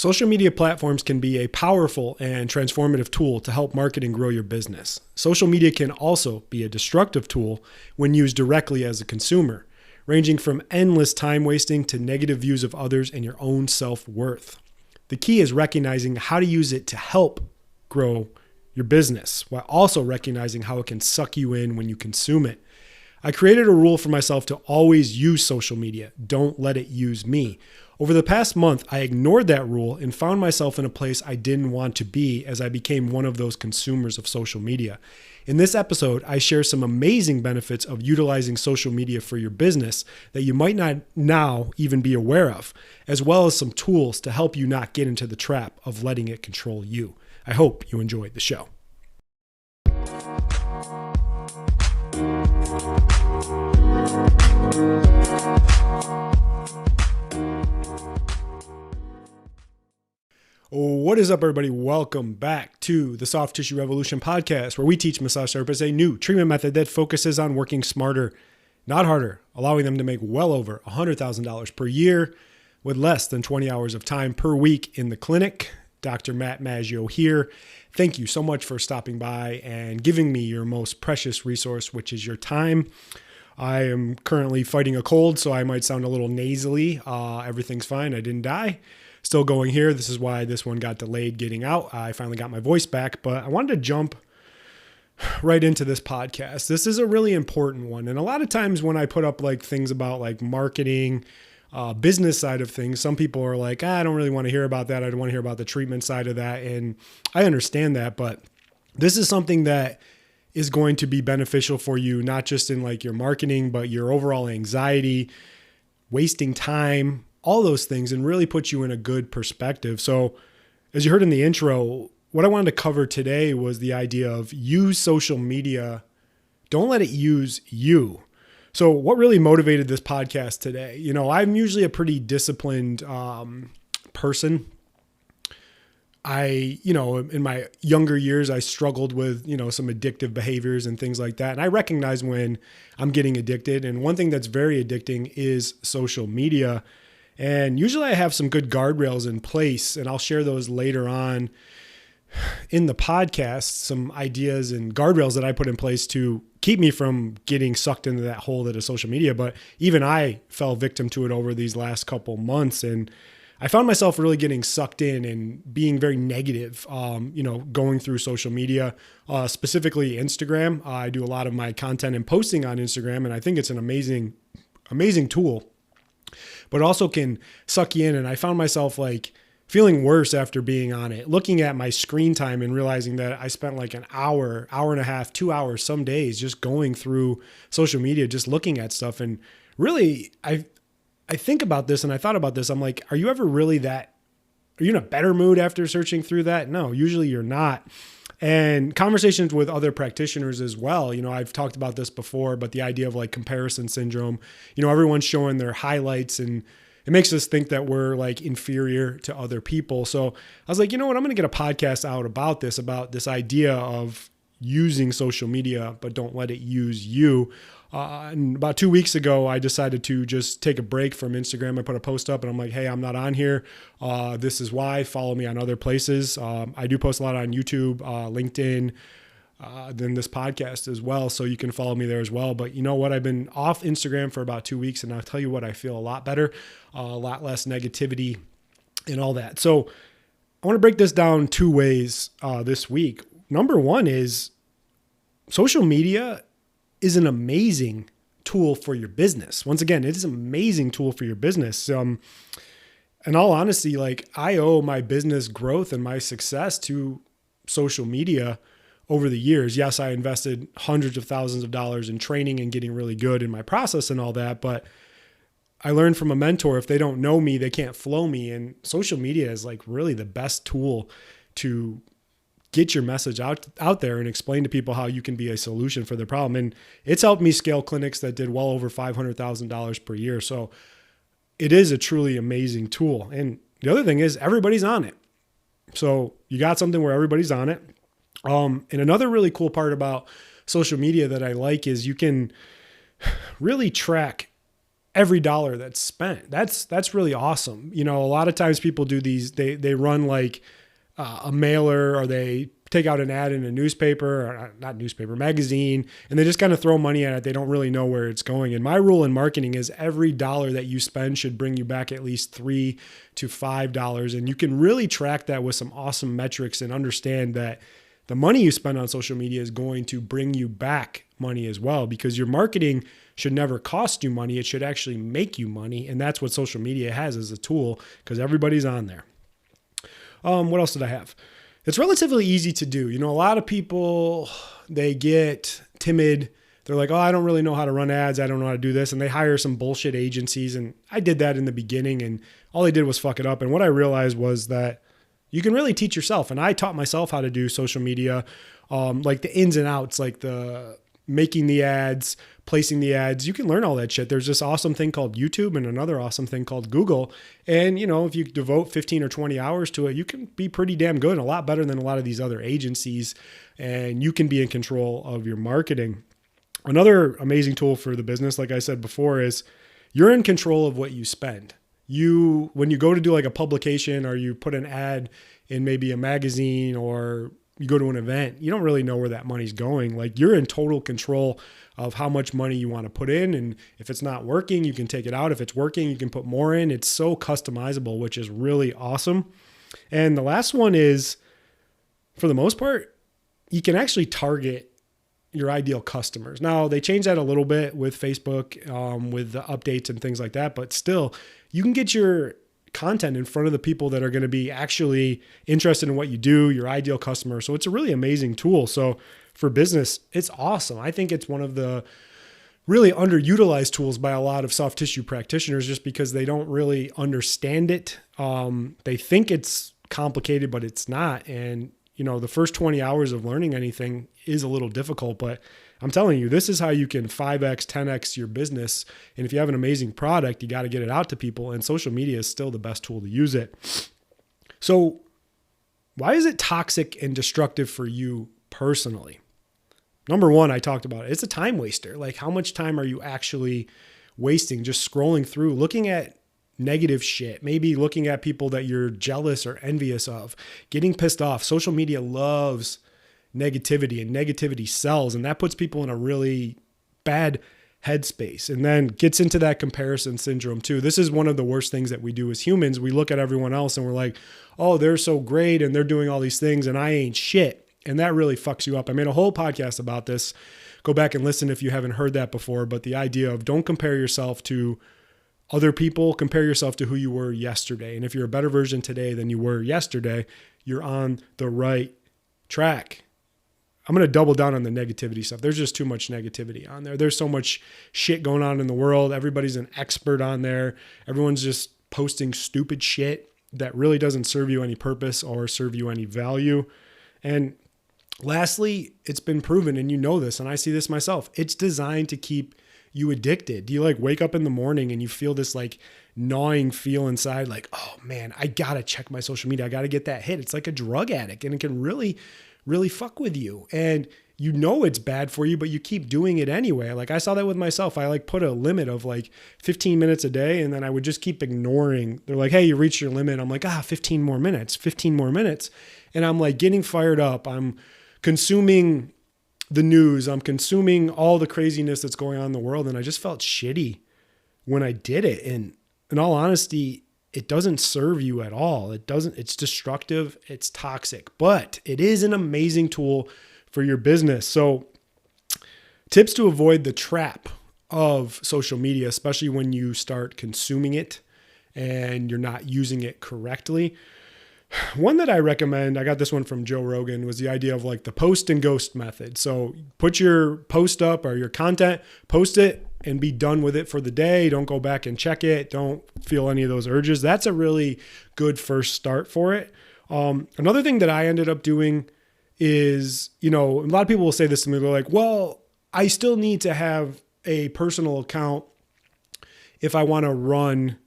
Social media platforms can be a powerful and transformative tool to help market and grow your business. Social media can also be a destructive tool when used directly as a consumer, ranging from endless time wasting to negative views of others and your own self-worth. The key is recognizing how to use it to help grow your business while also recognizing how it can suck you in when you consume it. I created a rule for myself to always use social media. Don't let it use me. Over the past month, I ignored that rule and found myself in a place I didn't want to be as I became one of those consumers of social media. In this episode, I share some amazing benefits of utilizing social media for your business that you might not now even be aware of, as well as some tools to help you not get into the trap of letting it control you. I hope you enjoyed the show. What is up, everybody? Welcome back to the Soft Tissue Revolution podcast, where we teach massage therapists a new treatment method that focuses on working smarter, not harder, allowing them to make well over $100,000 per year with less than 20 hours of time per week in the clinic. Dr. Matt Maggio here. Thank you so much for stopping by and giving me your most precious resource, which is your time. I am currently fighting a cold, so I might sound a little nasally. Everything's fine. I didn't die. Still going here. This is why this one got delayed getting out. I finally got my voice back, but I wanted to jump right into this podcast. This is a really important one. And a lot of times when I put up like things about like marketing, business side of things, some people are like, I don't really want to hear about that. I don't want to hear about the treatment side of that. And I understand that, but this is something that is going to be beneficial for you, not just in like your marketing, but your overall anxiety, wasting time, all those things, and really put you in a good perspective. So as you heard in the intro, what I wanted to cover today was the idea of use social media. Don't let it use you. So what really motivated this podcast today? You know, I'm usually a pretty disciplined person. In my younger years, I struggled with, some addictive behaviors and things like that. And I recognize when I'm getting addicted. And one thing that's very addicting is social media. And usually I have some good guardrails in place, and I'll share those later on in the podcast, some ideas and guardrails that I put in place to keep me from getting sucked into that hole that is social media. But even I fell victim to it over these last couple months. And I found myself really getting sucked in and being very negative, going through social media, specifically Instagram. I do a lot of my content and posting on Instagram, and I think it's an amazing, amazing tool, but also can suck you in. And I found myself like feeling worse after being on it, looking at my screen time and realizing that I spent like an hour, hour and a half, 2 hours, some days just going through social media, just looking at stuff. And really, I think about this and I thought about this. I'm like, are you in a better mood after searching through that? No, usually you're not. And conversations with other practitioners as well. I've talked about this before, but the idea of like comparison syndrome, everyone's showing their highlights and it makes us think that we're like inferior to other people. So I was like, you know what, I'm going to get a podcast out about this idea of using social media, but don't let it use you. And about 2 weeks ago, I decided to just take a break from Instagram. I put a post up and I'm like, hey, I'm not on here. This is why. Follow me on other places. I do post a lot on YouTube, LinkedIn, then this podcast as well. So you can follow me there as well. But you know what? I've been off Instagram for about 2 weeks, and I'll tell you what, I feel a lot better, a lot less negativity and all that. So I want to break this down two ways this week. Number one is social media is an amazing tool for your business. Once again, it is an amazing tool for your business. In all honesty, like I owe my business growth and my success to social media over the years. Yes, I invested hundreds of thousands of dollars in training and getting really good in my process and all that, but I learned from a mentor, if they don't know me, they can't flow me. And social media is like really the best tool to get your message out there and explain to people how you can be a solution for their problem. And it's helped me scale clinics that did well over $500,000 per year. So it is a truly amazing tool. And the other thing is everybody's on it. So you got something where everybody's on it. And another really cool part about social media that I like is you can really track every dollar that's spent. That's really awesome. You know, a lot of times people do these, they run like a mailer, or they take out an ad in a newspaper, or not newspaper, magazine, and they just kind of throw money at it. They don't really know where it's going. And my rule in marketing is every dollar that you spend should bring you back at least $3 to $5. And you can really track that with some awesome metrics and understand that the money you spend on social media is going to bring you back money as well, because your marketing should never cost you money. It should actually make you money. And that's what social media has as a tool, because everybody's on there. What else did I have? It's relatively easy to do. You know, a lot of people, they get timid. They're like, oh, I don't really know how to run ads. I don't know how to do this. And they hire some bullshit agencies. And I did that in the beginning, and all they did was fuck it up. And what I realized was that you can really teach yourself. And I taught myself how to do social media, like the ins and outs, like the making the ads, placing the ads. You can learn all that shit. There's this awesome thing called YouTube and another awesome thing called Google. And, you know, if you devote 15 or 20 hours to it, you can be pretty damn good, and a lot better than a lot of these other agencies. And you can be in control of your marketing. Another amazing tool for the business, like I said before, is you're in control of what you spend. When you go to do like a publication, or you put an ad in maybe a magazine, or you go to an event, you don't really know where that money's going. Like, you're in total control of how much money you want to put in. And if it's not working, you can take it out. If it's working, you can put more in. It's so customizable, which is really awesome. And the last one is, for the most part, you can actually target your ideal customers. Now, they changed that a little bit with Facebook, with the updates and things like that, but still, you can get your content in front of the people that are going to be actually interested in what you do, your ideal customer. So it's a really amazing tool. So for business, it's awesome. I think it's one of the really underutilized tools by a lot of soft tissue practitioners, just because they don't really understand it. They think it's complicated, but it's not. And, you know, the first 20 hours of learning anything is a little difficult, but I'm telling you, this is how you can 5x, 10x your business. And if you have an amazing product, you got to get it out to people. And social media is still the best tool to use it. So why is it toxic and destructive for you personally? Number one, I talked about it. It's a time waster. Like, how much time are you actually wasting just scrolling through, looking at negative shit, maybe looking at people that you're jealous or envious of, getting pissed off? Social media loves negativity, and negativity sells, and that puts people in a really bad headspace, and then gets into that comparison syndrome too. This is one of the worst things that we do as humans. We look at everyone else and we're like, oh, they're so great and they're doing all these things and I ain't shit. And that really fucks you up. I made a whole podcast about this. Go back and listen if you haven't heard that before. But the idea of don't compare yourself to other people, compare yourself to who you were yesterday. And if you're a better version today than you were yesterday, you're on the right track. I'm going to double down on the negativity stuff. There's just too much negativity on there. There's so much shit going on in the world. Everybody's an expert on there. Everyone's just posting stupid shit that really doesn't serve you any purpose or serve you any value. And lastly, it's been proven, and you know this, and I see this myself, it's designed to keep you addicted. Do you like wake up in the morning and you feel this like gnawing feel inside, like, oh man, I got to check my social media. I got to get that hit. It's like a drug addict, and it can really fuck with you. And you know it's bad for you, but you keep doing it anyway. Like, I saw that with myself. I like put a limit of like 15 minutes a day, and then I would just keep ignoring. They're like, hey, you reached your limit. I'm like, 15 more minutes. And I'm like getting fired up. I'm consuming the news. I'm consuming all the craziness that's going on in the world. And I just felt shitty when I did it. And in all honesty, it doesn't serve you at all. It's destructive. It's toxic, but it is an amazing tool for your business. So tips to avoid the trap of social media, especially when you start consuming it and you're not using it correctly. One that I recommend, I got this one from Joe Rogan, was the idea of like the post and ghost method. So put your post up or your content, post it and be done with it for the day. Don't go back and check it. Don't feel any of those urges. That's a really good first start for it. Another thing that I ended up doing is, a lot of people will say this to me. They're like, well, I still need to have a personal account if I want to run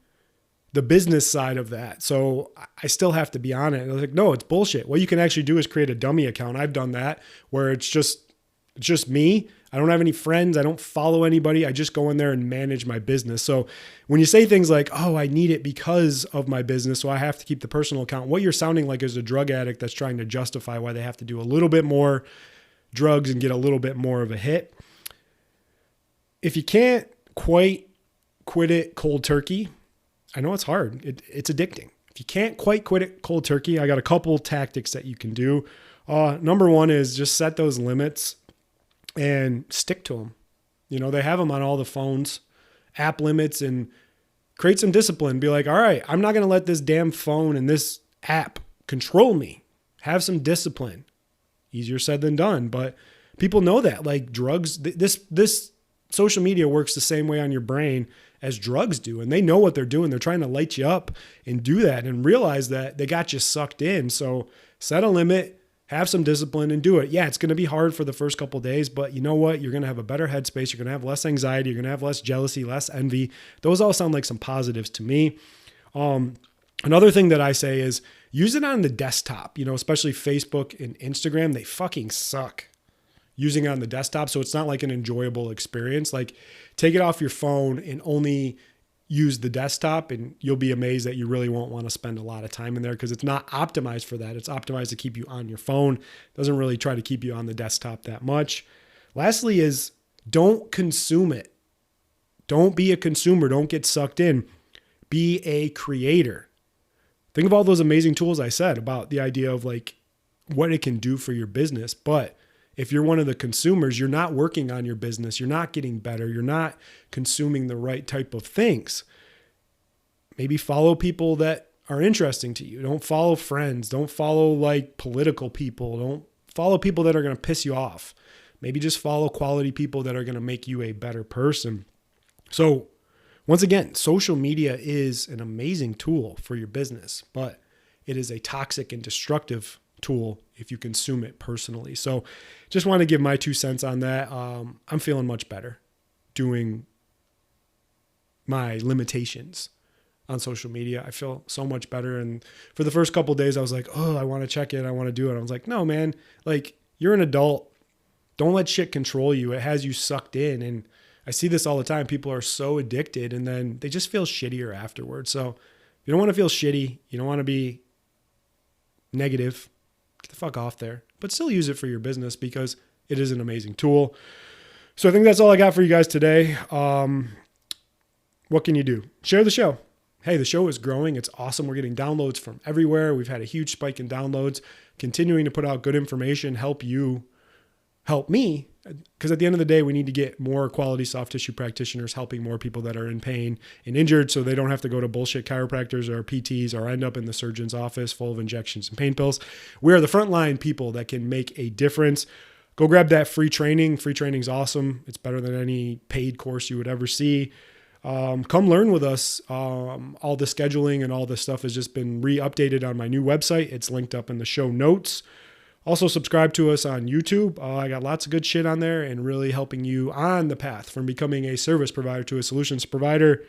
the business side of that. So I still have to be on it. And I was like, no, it's bullshit. What you can actually do is create a dummy account. I've done that, where it's just It's just me. I don't have any friends. I don't follow anybody. I just go in there and manage my business. So when you say things like, oh, I need it because of my business, so I have to keep the personal account, what you're sounding like is a drug addict that's trying to justify why they have to do a little bit more drugs and get a little bit more of a hit. If you can't quite quit it cold turkey, I know it's hard. It's addicting. If you can't quite quit it cold turkey, I got a couple tactics that you can do. Number one is just set those limits and stick to them. You know, they have them on all the phones, app limits, and create some discipline. Be like, all right, I'm not going to let this damn phone and this app control me. Have some discipline. Easier said than done, but people know that. Like drugs, this social media works the same way on your brain as drugs do, and they know what they're doing. They're trying to light you up and do that, and realize that they got you sucked in. So set a limit. Have some discipline and do it. Yeah, it's going to be hard for the first couple of days, but you know what? You're going to have a better headspace. You're going to have less anxiety. You're going to have less jealousy, less envy. Those all sound like some positives to me. Another thing that I say is use it on the desktop, you know, especially Facebook and Instagram. They fucking suck using it on the desktop. So it's not like an enjoyable experience. Like take it off your phone and only use the desktop, and you'll be amazed that you really won't want to spend a lot of time in there because it's not optimized for that. It's optimized to keep you on your phone. It doesn't really try to keep you on the desktop that much. Lastly is don't consume it. Don't be a consumer. Don't get sucked in. Be a creator. Think of all those amazing tools I said about the idea of like what it can do for your business. But if you're one of the consumers, you're not working on your business. You're not getting better. You're not consuming the right type of things. Maybe follow people that are interesting to you. Don't follow friends. Don't follow like political people. Don't follow people that are going to piss you off. Maybe just follow quality people that are going to make you a better person. So once again, social media is an amazing tool for your business, but it is a toxic and destructive tool if you consume it personally. So just want to give my 2 cents on that. I'm feeling much better doing my limitations on social media. I feel so much better. And for the first couple of days, I was like, oh, I want to check it. I want to do it. I was like, no, man, like you're an adult. Don't let shit control you. It has you sucked in. And I see this all the time. People are so addicted and then they just feel shittier afterwards. So if you don't want to feel shitty, you don't want to be negative, get the fuck off there, but still use it for your business because it is an amazing tool. So I think that's all I got for you guys today. What can you do? Share the show. Hey, the show is growing. It's awesome. We're getting downloads from everywhere. We've had a huge spike in downloads, continuing to put out good information, help you, help me. Because at the end of the day, we need to get more quality soft tissue practitioners helping more people that are in pain and injured so they don't have to go to bullshit chiropractors or PTs or end up in the surgeon's office full of injections and pain pills. We are the frontline people that can make a difference. Go grab that free training. Free training is awesome. It's better than any paid course you would ever see. Come learn with us. All the scheduling and all this stuff has just been re-updated on my new website. It's linked up in the show notes. Also subscribe to us on YouTube. I got lots of good shit on there and really helping you on the path from becoming a service provider to a solutions provider.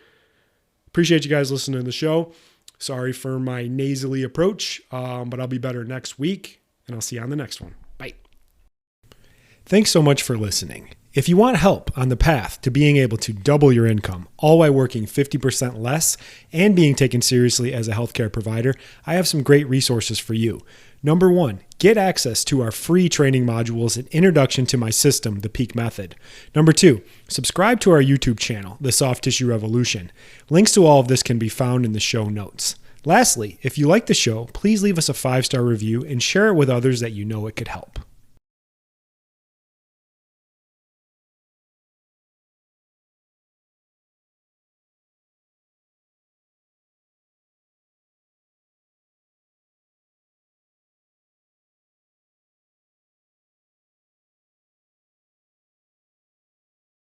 Appreciate you guys listening to the show. Sorry for my nasally approach, but I'll be better next week and I'll see you on the next one. Bye. Thanks so much for listening. If you want help on the path to being able to double your income, all while working 50% less and being taken seriously as a healthcare provider, I have some great resources for you. Number 1, get access to our free training modules and introduction to my system, the Peak Method. Number 2, subscribe to our YouTube channel, The Soft Tissue Revolution. Links to all of this can be found in the show notes. Lastly, if you like the show, please leave us a 5-star review and share it with others that you know it could help.